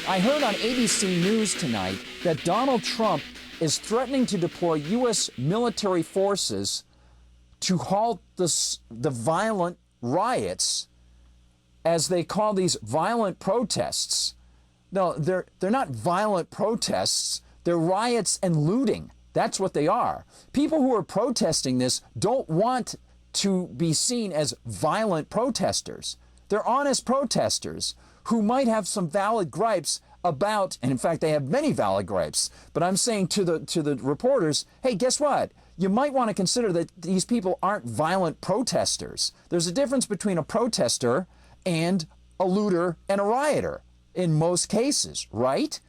I heard on ABC News tonight that Donald Trump is threatening to deploy U.S. military forces to halt the violent riots, as they call these violent protests. No, they're not violent protests. They're riots and looting. That's what they are. People who are protesting this don't want to be seen as violent protesters. They're honest protesters who might have some valid gripes about, and in fact, they have many valid gripes. But I'm saying to the reporters, hey, guess what? You might want to consider that these people aren't violent protesters. There's a difference between a protester and a looter and a rioter in most cases, right?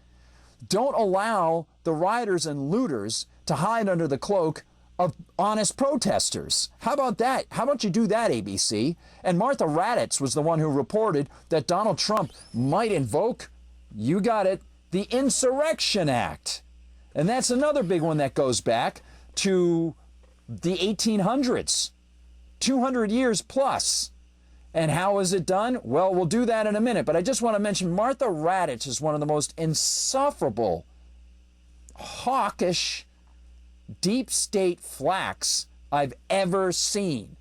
Don't allow the rioters and looters to hide under the cloak of honest protesters. How about that? How about you do that, ABC? And Martha Raddatz was the one who reported that Donald Trump might invoke, you got it, the Insurrection Act. And that's another big one that goes back to the 1800s, 200 years plus. And how is it done? Well, we'll do that in a minute. But I just want to mention Martha Raddatz is one of the most insufferable, hawkish, deep state flacks I've ever seen.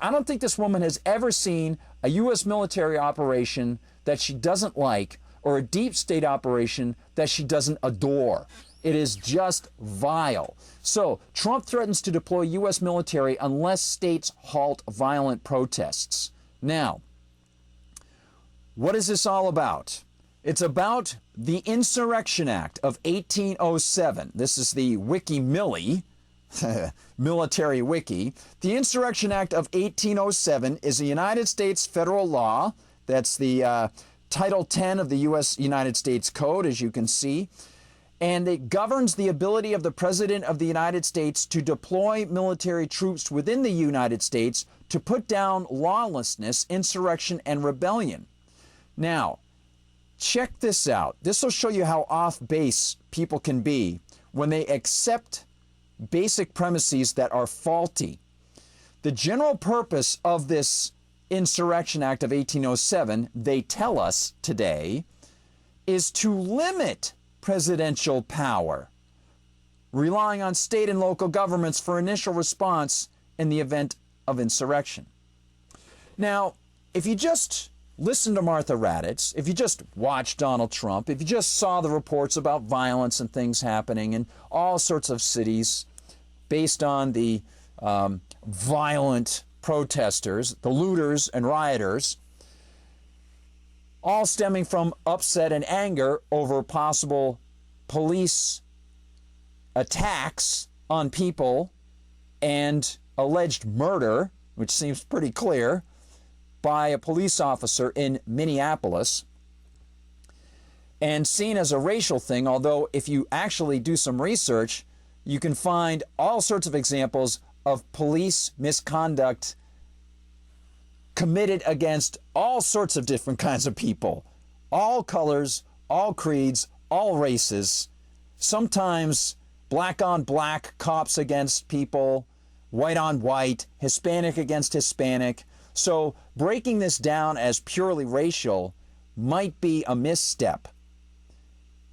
I don't think this woman has ever seen a U.S. military operation that she doesn't like, or a deep state operation that she doesn't adore. It is just vile. So Trump threatens to deploy U.S. military unless states halt violent protests. Now, what is this all about? It's about the Insurrection Act of 1807. This is the Wiki-Millie, military wiki. The Insurrection Act of 1807 is a United States federal law. That's the Title 10 of the U.S. United States Code, as you can see. And it governs the ability of the President of the United States to deploy military troops within the United States to put down lawlessness, insurrection, and rebellion. Now, check this out. This will show you how off base people can be when they accept basic premises that are faulty. The general purpose of this Insurrection Act of 1807, they tell us today, is to limit presidential power, relying on state and local governments for initial response in the event of insurrection. Now, if you just listen to Martha Raddatz, if you just watch Donald Trump, if you just saw the reports about violence and things happening in all sorts of cities based on the violent protesters, the looters and rioters, all stemming from upset and anger over possible police attacks on people and alleged murder, which seems pretty clear, by a police officer in Minneapolis, and seen as a racial thing, although if you actually do some research, you can find all sorts of examples of police misconduct committed against all sorts of different kinds of people, all colors, all creeds, all races, sometimes black on black cops against people, white on white, Hispanic against Hispanic. So breaking this down as purely racial might be a misstep.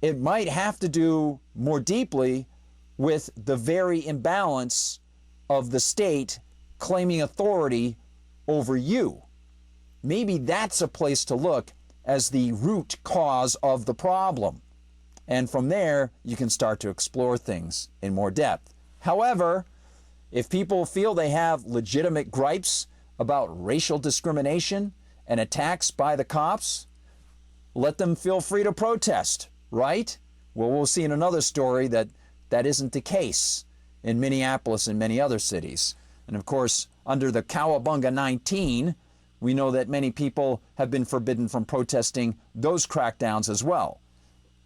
It might have to do more deeply with the very imbalance of the state claiming authority over you. Maybe that's a place to look as the root cause of the problem. And from there, you can start to explore things in more depth. However, if people feel they have legitimate gripes about racial discrimination and attacks by the cops, let them feel free to protest, right? Well, we'll see in another story that that isn't the case in Minneapolis and many other cities. And of course, under the Cowabunga 19, we know that many people have been forbidden from protesting those crackdowns as well,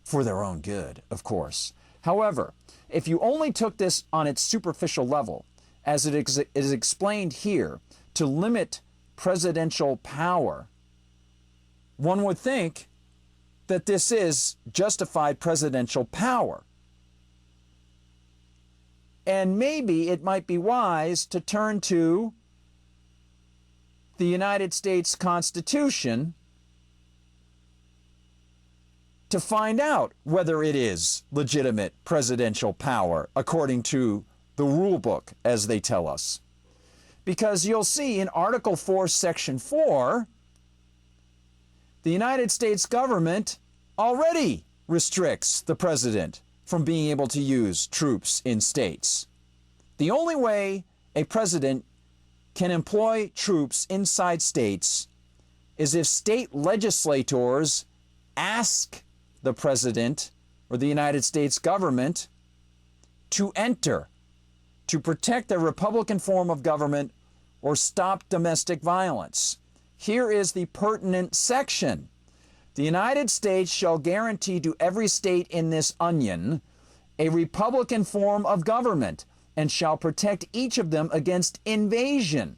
for their own good, of course. However, if you only took this on its superficial level, as it is explained here, to limit presidential power, one would think that this is justified presidential power. And maybe it might be wise to turn to the United States Constitution to find out whether it is legitimate presidential power according to the rule book, as they tell us. Because you'll see in Article 4, Section 4, the United States government already restricts the president from being able to use troops in states. The only way a president can employ troops inside states is if state legislators ask the president or the United States government to enter, to protect a Republican form of government or stop domestic violence. Here is the pertinent section. The United States shall guarantee to every state in this union a Republican form of government and shall protect each of them against invasion.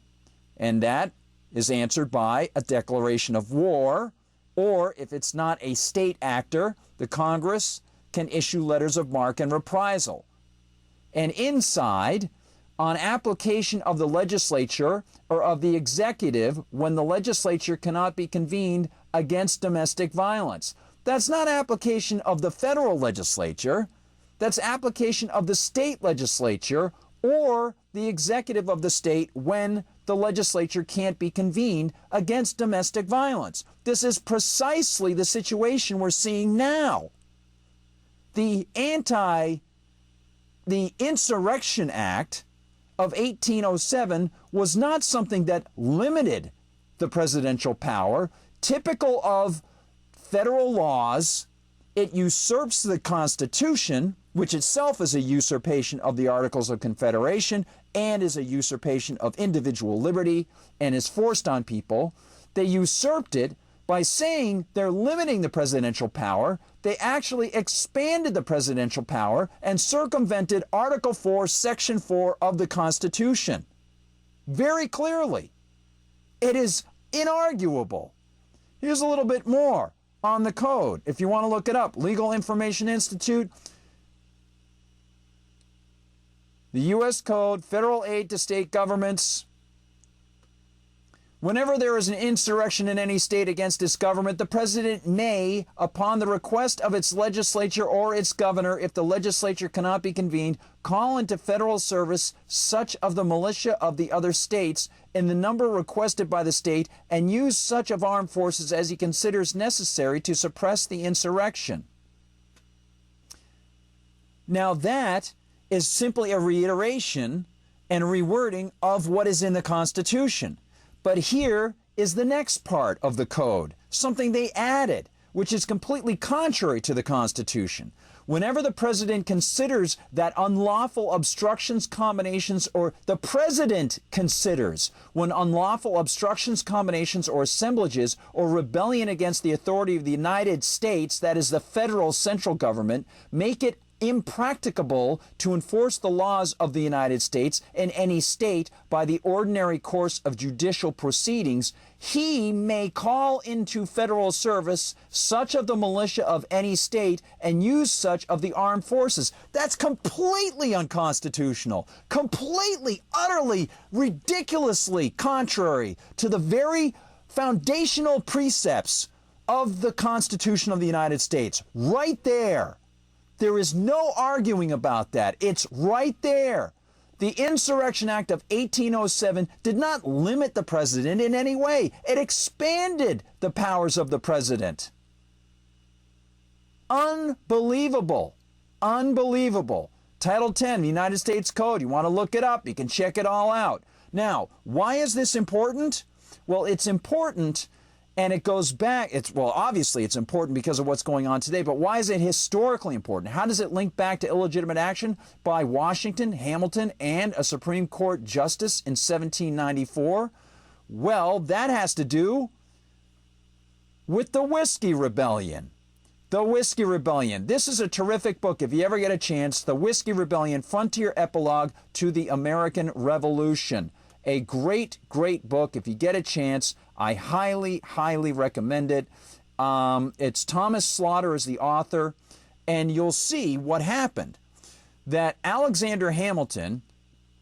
And that is answered by a declaration of war, or if it's not a state actor, the Congress can issue letters of marque and reprisal. And inside, on application of the legislature or of the executive when the legislature cannot be convened against domestic violence. That's not application of the federal legislature. That's application of the state legislature or the executive of the state when the legislature can't be convened against domestic violence. This is precisely the situation we're seeing now. The Insurrection Act of 1807 was not something that limited the presidential power. Typical of federal laws, it usurps the Constitution, which itself is a usurpation of the Articles of Confederation and is a usurpation of individual liberty and is forced on people. They usurped it by saying they're limiting the presidential power. They actually expanded the presidential power and circumvented Article 4, Section 4 of the Constitution. Very clearly. It is inarguable. Here's a little bit more on the code. If you want to look it up, Legal Information Institute, the U.S. Code, federal aid to state governments. Whenever there is an insurrection in any state against its government, the president may, upon the request of its legislature or its governor, if the legislature cannot be convened, call into federal service such of the militia of the other states in the number requested by the state and use such of armed forces as he considers necessary to suppress the insurrection. Now that is simply a reiteration and rewording of what is in the Constitution. But here is the next part of the code, something they added, which is completely contrary to the Constitution. Whenever the president considers that unlawful obstructions, combinations, or the president considers when unlawful obstructions, combinations, or assemblages or rebellion against the authority of the United States, that is the federal central government, make it impracticable to enforce the laws of the United States in any state by the ordinary course of judicial proceedings, he may call into federal service such of the militia of any state and use such of the armed forces. That's completely unconstitutional, completely, utterly, ridiculously contrary to the very foundational precepts of the Constitution of the United States. Right there. There is no arguing about that. It's right there. The Insurrection Act of 1807 did not limit the president in any way. It expanded the powers of the president. Unbelievable. Unbelievable. Title 10, the United States Code. You want to look it up. You can check it all out. Now, why is this important? Well, it's important. And it goes back, obviously it's important because of what's going on today, but why is it historically important? How does it link back to illegitimate action by Washington, Hamilton, and a Supreme Court justice in 1794? Well, that has to do with the Whiskey Rebellion. The Whiskey Rebellion. This is a terrific book if you ever get a chance. The Whiskey Rebellion, Frontier Epilogue to the American Revolution. A great, great book. If you get a chance, I highly, highly recommend it. It's Thomas Slaughter is the author, and you'll see what happened. That Alexander Hamilton,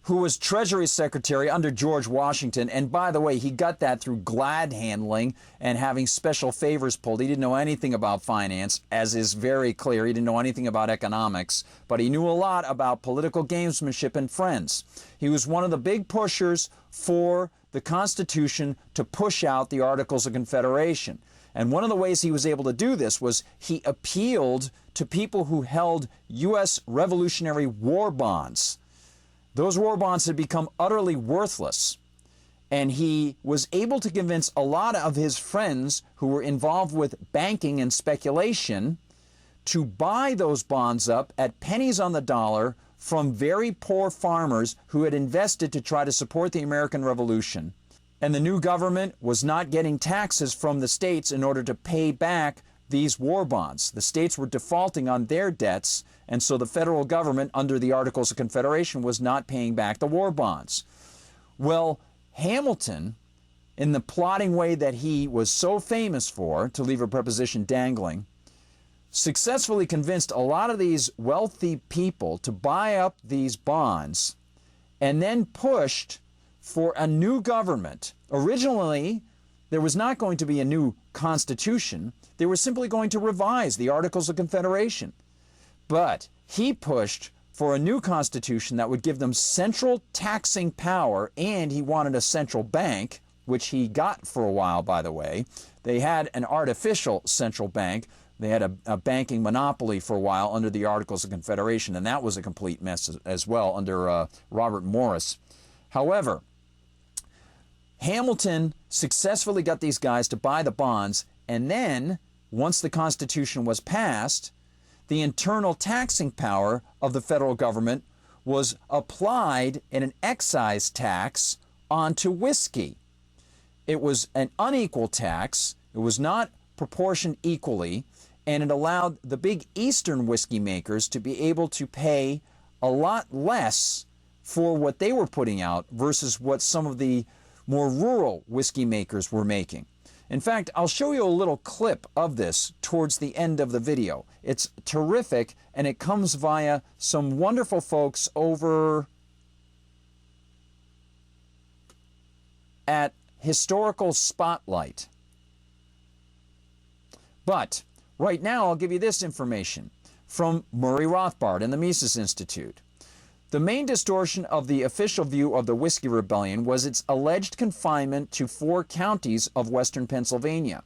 who was Treasury Secretary under George Washington. And by the way, he got that through glad handling and having special favors pulled. He didn't know anything about finance, as is very clear. He didn't know anything about economics, but he knew a lot about political gamesmanship and friends. He was one of the big pushers for the Constitution to push out the Articles of Confederation. And one of the ways he was able to do this was he appealed to people who held U.S. Revolutionary War bonds. Those war bonds had become utterly worthless, and he was able to convince a lot of his friends who were involved with banking and speculation to buy those bonds up at pennies on the dollar from very poor farmers who had invested to try to support the American Revolution. And the new government was not getting taxes from the states in order to pay back these war bonds. The states were defaulting on their debts, and so the federal government, under the Articles of Confederation, was not paying back the war bonds. Well, Hamilton, in the plotting way that he was so famous for, to leave a preposition dangling, successfully convinced a lot of these wealthy people to buy up these bonds and then pushed for a new government. Originally, there was not going to be a new constitution. They were simply going to revise the Articles of Confederation. But he pushed for a new constitution that would give them central taxing power, and he wanted a central bank, which he got for a while, by the way. They had an artificial central bank. They had a banking monopoly for a while under the Articles of Confederation, and that was a complete mess as well under Robert Morris. However, Hamilton successfully got these guys to buy the bonds, and then, once the Constitution was passed, the internal taxing power of the federal government was applied in an excise tax onto whiskey. It was an unequal tax. It was not proportioned equally, and it allowed the big Eastern whiskey makers to be able to pay a lot less for what they were putting out versus what some of the more rural whiskey makers were making. In fact, I'll show you a little clip of this towards the end of the video. It's terrific, and it comes via some wonderful folks over at Historical Spotlight. But right now, I'll give you this information from Murray Rothbard and the Mises Institute. The main distortion of the official view of the Whiskey Rebellion was its alleged confinement to 4 counties of western Pennsylvania.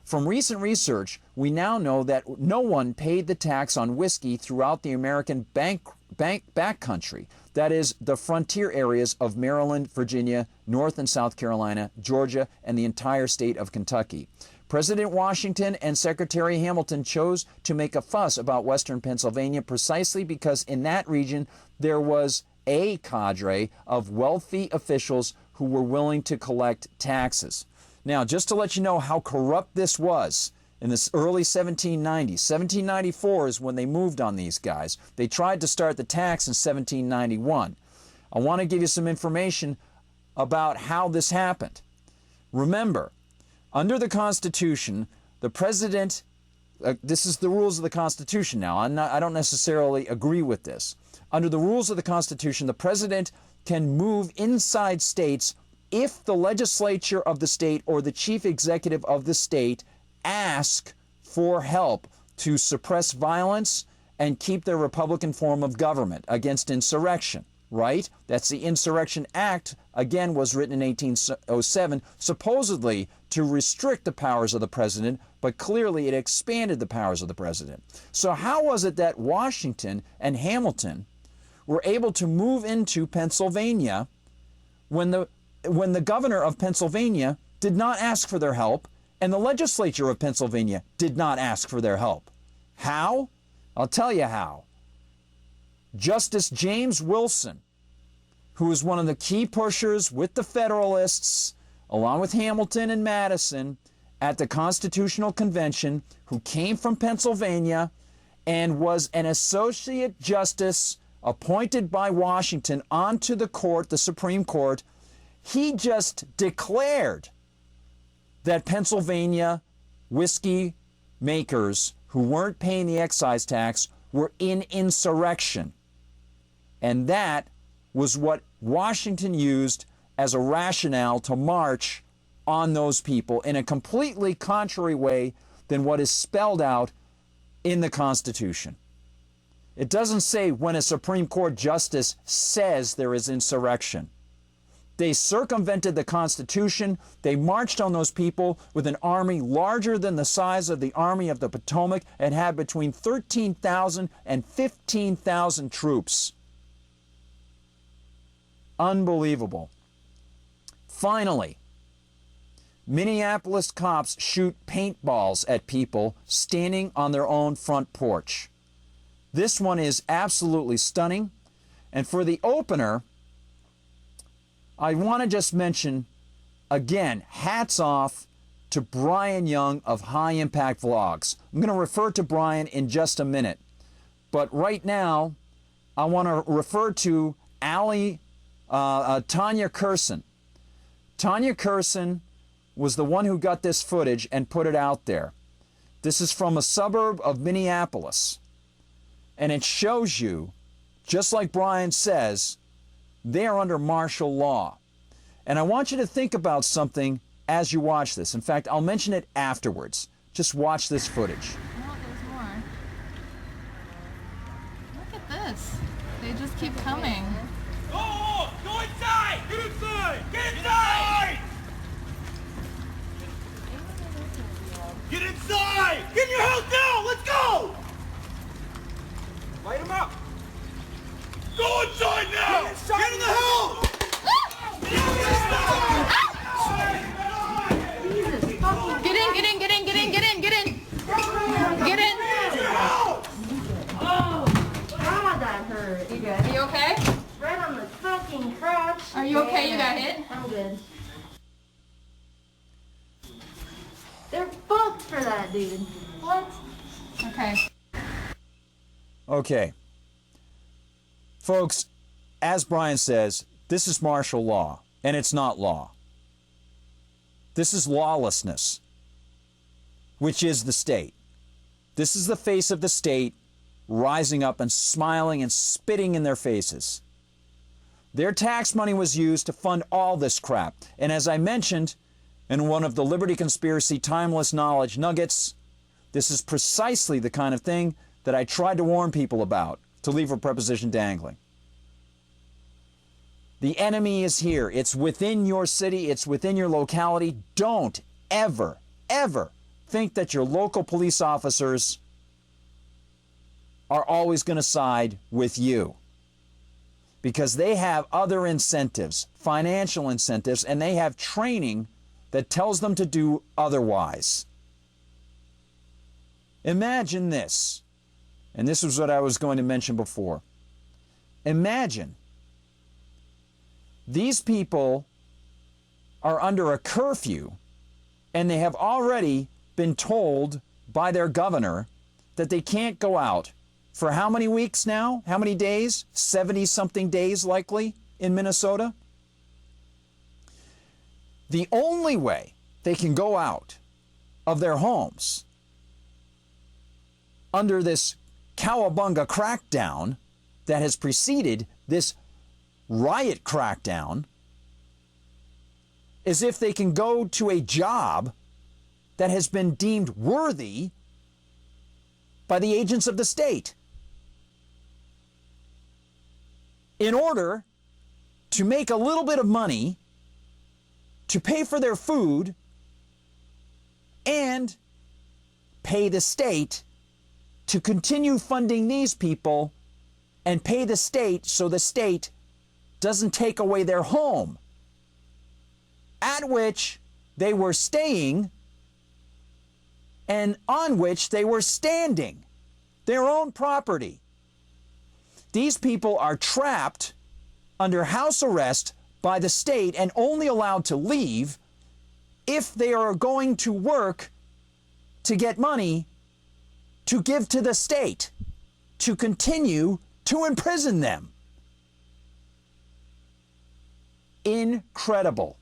From recent research, we now know that no one paid the tax on whiskey throughout the American backcountry, that is, the frontier areas of Maryland, Virginia, North and South Carolina, Georgia, and the entire state of Kentucky. President Washington and Secretary Hamilton chose to make a fuss about western Pennsylvania precisely because in that region there was a cadre of wealthy officials who were willing to collect taxes. Now, just to let you know how corrupt this was, in this early 1790s, 1794 is when they moved on these guys. They tried to start the tax in 1791. I want to give you some information about how this happened. Remember, under the Constitution, the president, this is the rules of the Constitution now. I don't necessarily agree with this. Under the rules of the Constitution, the president can move inside states if the legislature of the state or the chief executive of the state ask for help to suppress violence and keep their Republican form of government against insurrection, right? That's the Insurrection Act, again, was written in 1807, supposedly to restrict the powers of the president, but clearly it expanded the powers of the president. So how was it that Washington and Hamilton were able to move into Pennsylvania when the governor of Pennsylvania did not ask for their help and the legislature of Pennsylvania did not ask for their help? How? I'll tell you how. Justice James Wilson, who was one of the key pushers with the Federalists, along with Hamilton and Madison, at the Constitutional Convention, who came from Pennsylvania and was an associate justice appointed by Washington onto the court, the Supreme Court, he just declared that Pennsylvania whiskey makers who weren't paying the excise tax were in insurrection. And that was what Washington used as a rationale to march on those people in a completely contrary way than what is spelled out in the Constitution. It doesn't say when a Supreme Court justice says there is insurrection. They circumvented the Constitution. They marched on those people with an army larger than the size of the Army of the Potomac and had between 13,000 and 15,000 troops. Unbelievable. Finally, Minneapolis cops shoot paintballs at people standing on their own front porch. This one is absolutely stunning. And for the opener, I want to just mention, again, hats off to Brian Young of High Impact Vlogs. I'm going to refer to Brian in just a minute. But right now, I want to refer to Tanya Kerson. Tanya Kerson was the one who got this footage and put it out there. This is from a suburb of Minneapolis. And it shows you, just like Brian says, they are under martial law. And I want you to think about something as you watch this. In fact, I'll mention it afterwards. Just watch this footage. No, there's more. Look at this. They just keep coming. Go! Go inside! Get inside! Get inside! Get inside! Get in your house now! Let's go! Light him up! Go inside now! Get in the house! Get in! Oh, God, that hurt. You good? Are you okay? Right on the fucking crotch. Are you okay? You got hit? I'm good. They're fucked for that, dude. What? Okay. Okay. Folks, as Brian says, this is martial law, and it's not law. This is lawlessness, which is the state. This is the face of the state rising up and smiling and spitting in their faces. Their tax money was used to fund all this crap. And as I mentioned in one of the Liberty Conspiracy Timeless Knowledge Nuggets, this is precisely the kind of thing that I tried to warn people about, to leave a preposition dangling. The enemy is here. It's within your city. It's within your locality. Don't ever, ever think that your local police officers are always going to side with you, because they have other incentives, financial incentives, and they have training that tells them to do otherwise. Imagine this, and this is what I was going to mention before. Imagine these people are under a curfew, and they have already been told by their governor that they can't go out for how many weeks now? How many days? 70-something days likely in Minnesota. The only way they can go out of their homes under this cowabunga crackdown that has preceded this riot crackdown is if they can go to a job that has been deemed worthy by the agents of the state in order to make a little bit of money to pay for their food and pay the state to continue funding these people and pay the state so the state doesn't take away their home at which they were staying and on which they were standing, their own property. These people are trapped under house arrest by the state and only allowed to leave if they are going to work to get money to give to the state to continue to imprison them. Incredible.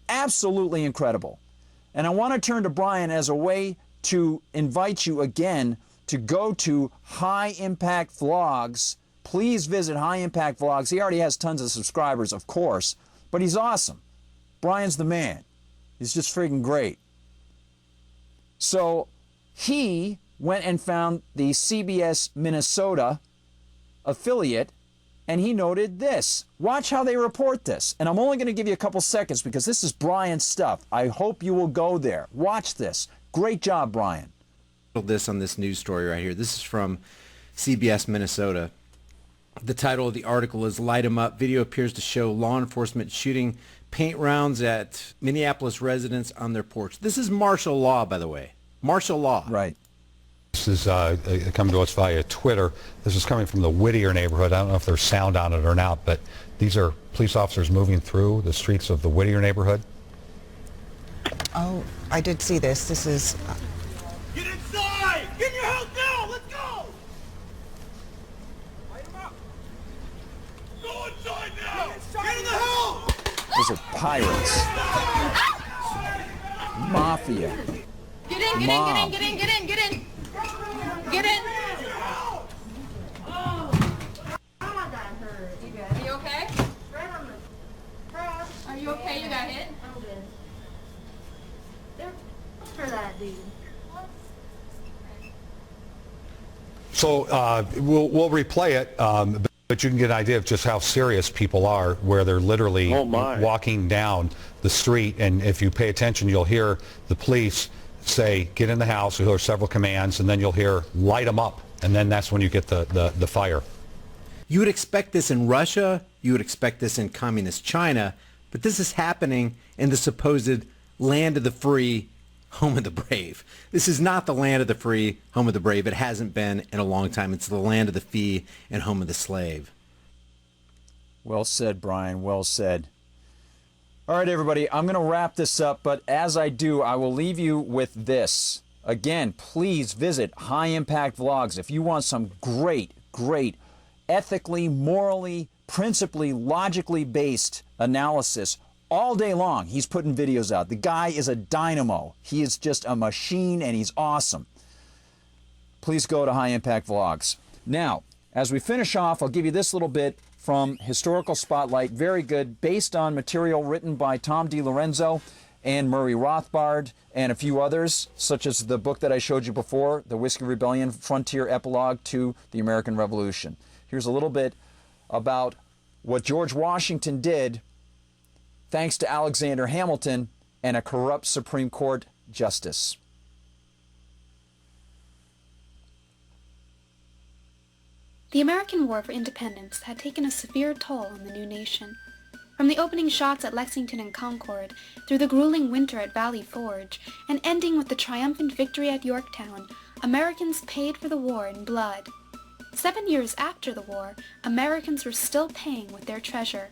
Absolutely incredible. And I want to turn to Brian as a way to invite you again to go to High Impact Vlogs Please visit High Impact Vlogs. He already has tons of subscribers, of course, but he's awesome. Brian's the man. He's just freaking great. So he went and found the CBS Minnesota affiliate, and he noted this. Watch how they report this. And I'm only going to give you a couple seconds because this is Brian's stuff. I hope you will go there. Watch this. Great job, Brian. This on this news story right here. This is from CBS Minnesota. The title of the article is "Light 'em Up." Video appears to show law enforcement shooting paint rounds at Minneapolis residents on their porch. This is martial law, by the way. Martial law. Right. This is coming to us via Twitter. This is coming from the Whittier neighborhood. I don't know if there's sound on it or not, but these are police officers moving through the streets of the Whittier neighborhood. Oh, I did see this. This is... Get inside! Get in your house now! Let's go! Light 'em up! Go inside now! Get in the house! Those are pirates. Mafia. Get in, get Mom. in, get in, get in, get in, get in. Get in. God, that hurt. You good? Are you okay? Right on the cross. Are you okay? You got hit? I'm good. They're for that dude. So we'll replay it, but you can get an idea of just how serious people are, where they're literally walking down the street, and if you pay attention, you'll hear the police say, "Get in the house." You'll hear several commands, and then you'll hear, "Light them up," and then that's when you get the fire. You would expect this in Russia. You would expect this in communist China, but this is happening in the supposed land of the free, home of the brave. This is not the land of the free, home of the brave. It hasn't been in a long time. It's the land of the fee and home of the slave. Well said, Brian. Well said. All right, everybody, I'm going to wrap this up, but as I do, I will leave you with this. Again, please visit High Impact Vlogs if you want some great, ethically, morally, principally, logically based analysis all day long. He's putting videos out. The guy is a dynamo. He is just a machine, and he's awesome. Please go to High Impact Vlogs. Now, as we finish off, I'll give you this little bit from Historical Spotlight. Very good, based on material written by Tom DiLorenzo and Murray Rothbard and a few others, such as the book that I showed you before, The Whiskey Rebellion, Frontier Epilogue to the American Revolution. Here's a little bit about what George Washington did thanks to Alexander Hamilton and a corrupt Supreme Court justice. The American War for Independence had taken a severe toll on the new nation. From the opening shots at Lexington and Concord, through the grueling winter at Valley Forge, and ending with the triumphant victory at Yorktown, Americans paid for the war in blood. 7 years after the war, Americans were still paying with their treasure.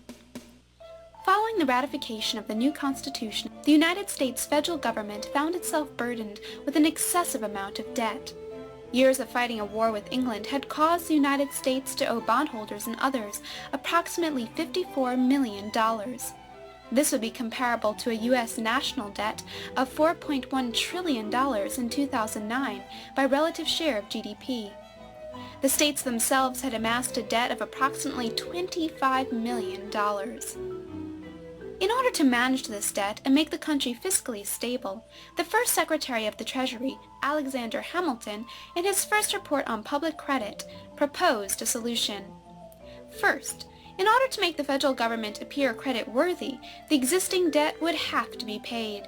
Following the ratification of the new Constitution, the United States federal government found itself burdened with an excessive amount of debt. Years of fighting a war with England had caused the United States to owe bondholders and others approximately $54 million. This would be comparable to a U.S. national debt of $4.1 trillion in 2009 by relative share of GDP. The states themselves had amassed a debt of approximately $25 million. In order to manage this debt and make the country fiscally stable, the first Secretary of the Treasury, Alexander Hamilton, in his first report on public credit, proposed a solution. First, in order to make the federal government appear credit-worthy, the existing debt would have to be paid.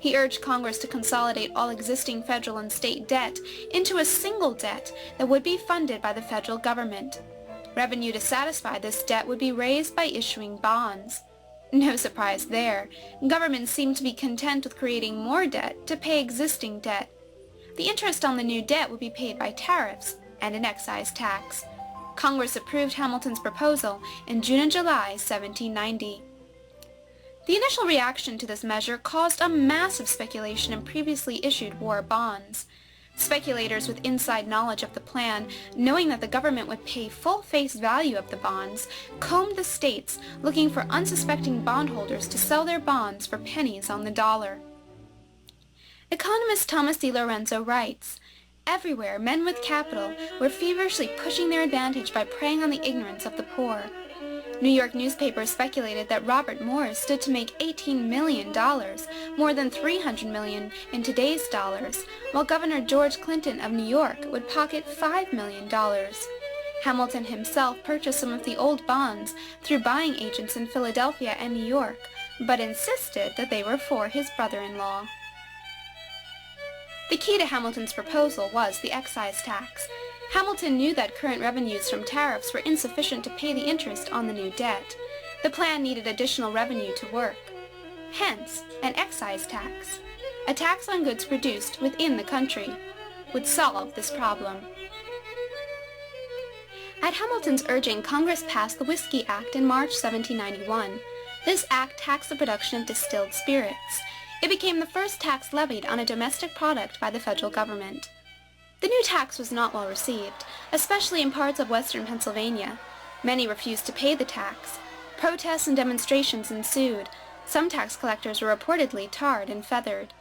He urged Congress to consolidate all existing federal and state debt into a single debt that would be funded by the federal government. Revenue to satisfy this debt would be raised by issuing bonds. No surprise there. Governments seemed to be content with creating more debt to pay existing debt. The interest on the new debt would be paid by tariffs and an excise tax. Congress approved Hamilton's proposal in June and July 1790. The initial reaction to this measure caused a massive speculation in previously issued war bonds. Speculators with inside knowledge of the plan, knowing that the government would pay full face value of the bonds, combed the states looking for unsuspecting bondholders to sell their bonds for pennies on the dollar. Economist Thomas DiLorenzo writes, Everywhere, men with capital were feverishly pushing their advantage by preying on the ignorance of the poor. New York newspapers speculated that Robert Morris stood to make $18 million, more than $300 million in today's dollars, while Governor George Clinton of New York would pocket $5 million. Hamilton himself purchased some of the old bonds through buying agents in Philadelphia and New York, but insisted that they were for his brother-in-law. The key to Hamilton's proposal was the excise tax. Hamilton knew that current revenues from tariffs were insufficient to pay the interest on the new debt. The plan needed additional revenue to work. Hence, an excise tax, a tax on goods produced within the country, would solve this problem. At Hamilton's urging, Congress passed the Whiskey Act in March 1791. This act taxed the production of distilled spirits. It became the first tax levied on a domestic product by the federal government. The new tax was not well received, especially in parts of western Pennsylvania. Many refused to pay the tax. Protests and demonstrations ensued. Some tax collectors were reportedly tarred and feathered.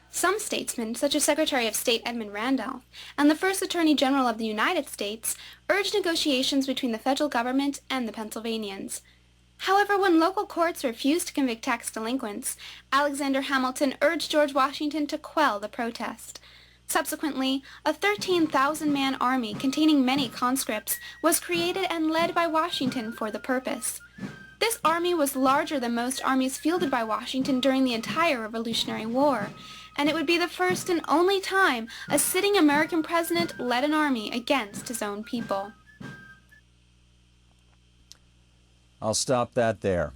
Some statesmen, such as Secretary of State Edmund Randolph and the first Attorney General of the United States, urged negotiations between the federal government and the Pennsylvanians. However, when local courts refused to convict tax delinquents, Alexander Hamilton urged George Washington to quell the protest. Subsequently, a 13,000-man army containing many conscripts was created and led by Washington for the purpose. This army was larger than most armies fielded by Washington during the entire Revolutionary War, and it would be the first and only time a sitting American president led an army against his own people. I'll stop that there.